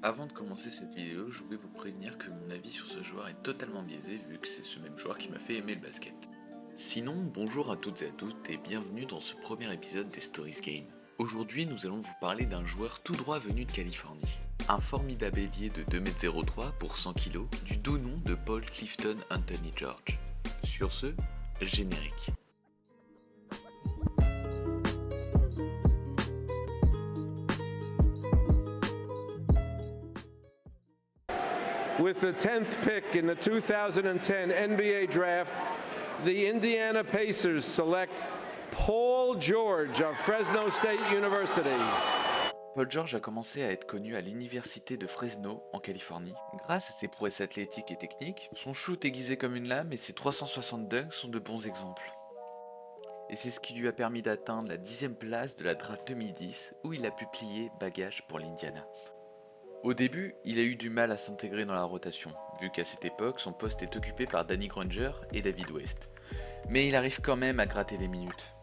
Avant de commencer cette vidéo, je voulais vous prévenir que mon avis sur ce joueur est totalement biaisé vu que c'est ce même joueur qui m'a fait aimer le basket. Sinon, bonjour à toutes et à tous et bienvenue dans ce premier épisode des Stories Game. Aujourd'hui, nous allons vous parler d'un joueur tout droit venu de Californie. Un formidable ailier de 2m03 pour 100 kg du doux nom de Paul Clifton Anthony George. Sur ce, générique. With the 10th pick in the 2010 NBA Draft, the Indiana Pacers select Paul George of Fresno State University. Paul George a commencé à être connu à l'université de Fresno, en Californie, grâce à ses prouesses athlétiques et techniques. Son shoot aiguisé comme une lame et ses 360 dunks sont de bons exemples. Et c'est ce qui lui a permis d'atteindre la 10e place de la draft 2010, où il a pu plier bagage pour l'Indiana. Au début, il a eu du mal à s'intégrer dans la rotation, vu qu'à cette époque, son poste est occupé par Danny Granger et David West. Mais il arrive quand même à gratter des minutes.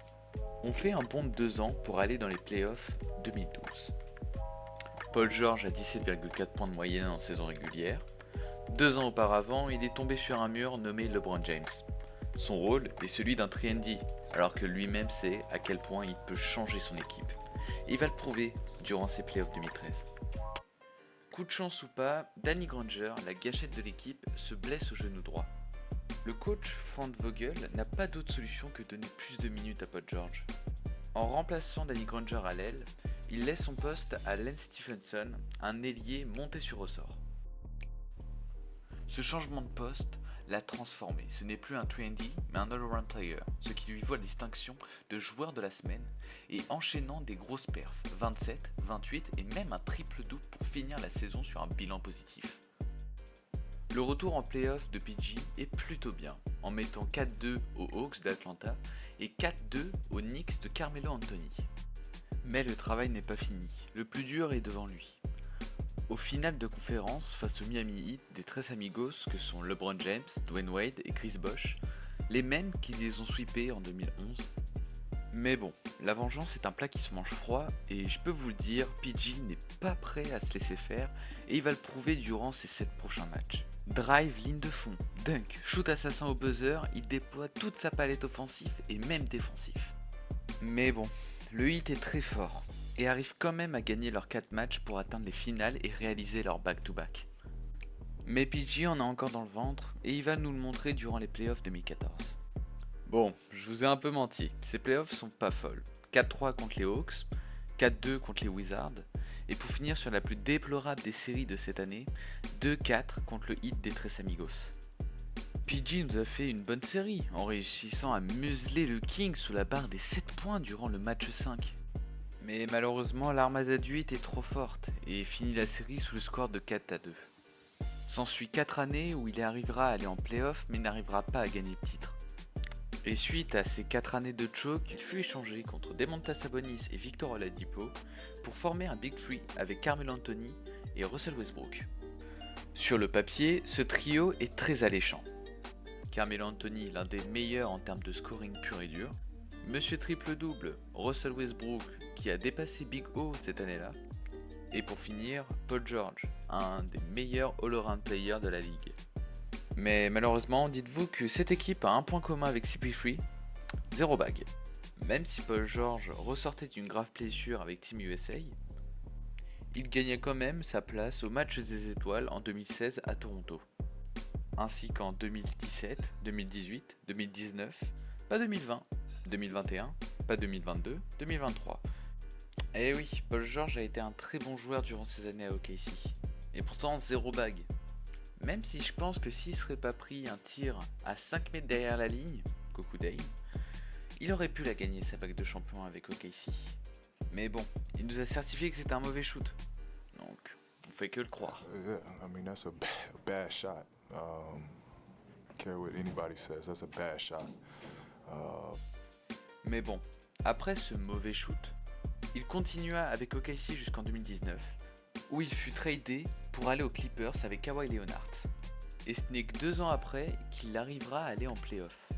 On fait un bond de 2 ans pour aller dans les playoffs 2012. Paul George a 17,4 points de moyenne en saison régulière. 2 ans auparavant, il est tombé sur un mur nommé LeBron James. Son rôle est celui d'un 3&D, alors que lui-même sait à quel point il peut changer son équipe. Et il va le prouver durant ses playoffs 2013. Coup de chance ou pas, Danny Granger, la gâchette de l'équipe, se blesse au genou droit. Le coach Frank Vogel n'a pas d'autre solution que donner plus de minutes à Paul George. En remplaçant Danny Granger à l'aile, il laisse son poste à Lance Stephenson, un ailier monté sur ressort. Ce changement de poste l'a transformé. Ce n'est plus un 3&D, mais un all-around player, ce qui lui vaut la distinction de joueur de la semaine et enchaînant des grosses perfs, 27, 28 et même un triple-double pour finir la saison sur un bilan positif. Le retour en playoff de PG est plutôt bien, en mettant 4-2 aux Hawks d'Atlanta et 4-2 aux Knicks de Carmelo Anthony. Mais le travail n'est pas fini, le plus dur est devant lui. Au final de conférence, face au Miami Heat des Tres Amigos que sont LeBron James, Dwayne Wade et Chris Bosh, les mêmes qui les ont sweepés en 2011. Mais bon, la vengeance est un plat qui se mange froid et je peux vous le dire, PG n'est pas prêt à se laisser faire et il va le prouver durant ses 7 prochains matchs. Drive, ligne de fond, dunk, shoot assassin au buzzer, il déploie toute sa palette offensive et même défensif. Mais bon, le Heat est très fort et arrive quand même à gagner leurs 4 matchs pour atteindre les finales et réaliser leur back-to-back. Mais PG en a encore dans le ventre et il va nous le montrer durant les playoffs 2014. Bon, je vous ai un peu menti, ces playoffs sont pas folles. 4-3 contre les Hawks, 4-2 contre les Wizards, et pour finir sur la plus déplorable des séries de cette année, 2-4 contre le Heat des Tres Amigos. PG nous a fait une bonne série en réussissant à museler le King sous la barre des 7 points durant le match 5. Mais malheureusement, l'armada du Heat est trop forte et finit la série sous le score de 4-2. S'ensuit 4 années où il arrivera à aller en playoff mais n'arrivera pas à gagner le titre. Et suite à ces 4 années de choke, il fut échangé contre Domantas Sabonis et Victor Oladipo pour former un Big Three avec Carmelo Anthony et Russell Westbrook. Sur le papier, ce trio est très alléchant. Carmelo Anthony, l'un des meilleurs en termes de scoring pur et dur. Monsieur triple-double, Russell Westbrook, qui a dépassé Big O cette année-là. Et pour finir, Paul George, un des meilleurs all-around players de la ligue. Mais malheureusement, dites-vous que cette équipe a un point commun avec CP3, 0 bague. Même si Paul George ressortait d'une grave blessure avec Team USA, il gagnait quand même sa place au match des étoiles en 2016 à Toronto. Ainsi qu'en 2017, 2018, 2019, pas 2020, 2021, pas 2022, 2023. Eh oui, Paul George a été un très bon joueur durant ces années à OKC. Et pourtant 0 bague. Même si je pense que s'il serait pas pris un tir à 5 mètres derrière la ligne, Coucou Dame, il aurait pu la gagner sa bague de champion avec OKC. Mais bon, il nous a certifié que c'était un mauvais shoot. Donc, on fait que le croire. Yeah, I mean that's a bad shot. Care what anybody says, that's a bad shot. Mais bon, après ce mauvais shoot, il continua avec OKC jusqu'en 2019, où il fut tradé pour aller aux Clippers avec Kawhi Leonard. Et ce n'est que 2 ans après qu'il arrivera à aller en playoff.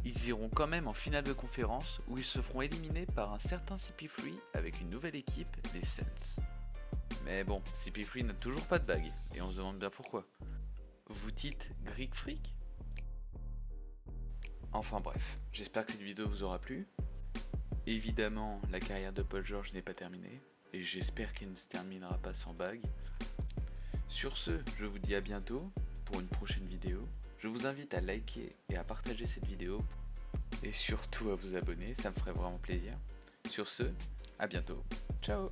Ils iront quand même en finale de conférence où ils se feront éliminer par un certain CP3 avec une nouvelle équipe, les Suns. Mais bon, CP3 n'a toujours pas de bague, et on se demande bien pourquoi. Vous dites Greek Freak? Enfin bref, j'espère que cette vidéo vous aura plu. Évidemment, la carrière de Paul George n'est pas terminée, et j'espère qu'il ne se terminera pas sans bague. Sur ce, je vous dis à bientôt pour une prochaine vidéo. Je vous invite à liker et à partager cette vidéo, et surtout à vous abonner, ça me ferait vraiment plaisir. Sur ce, à bientôt, ciao!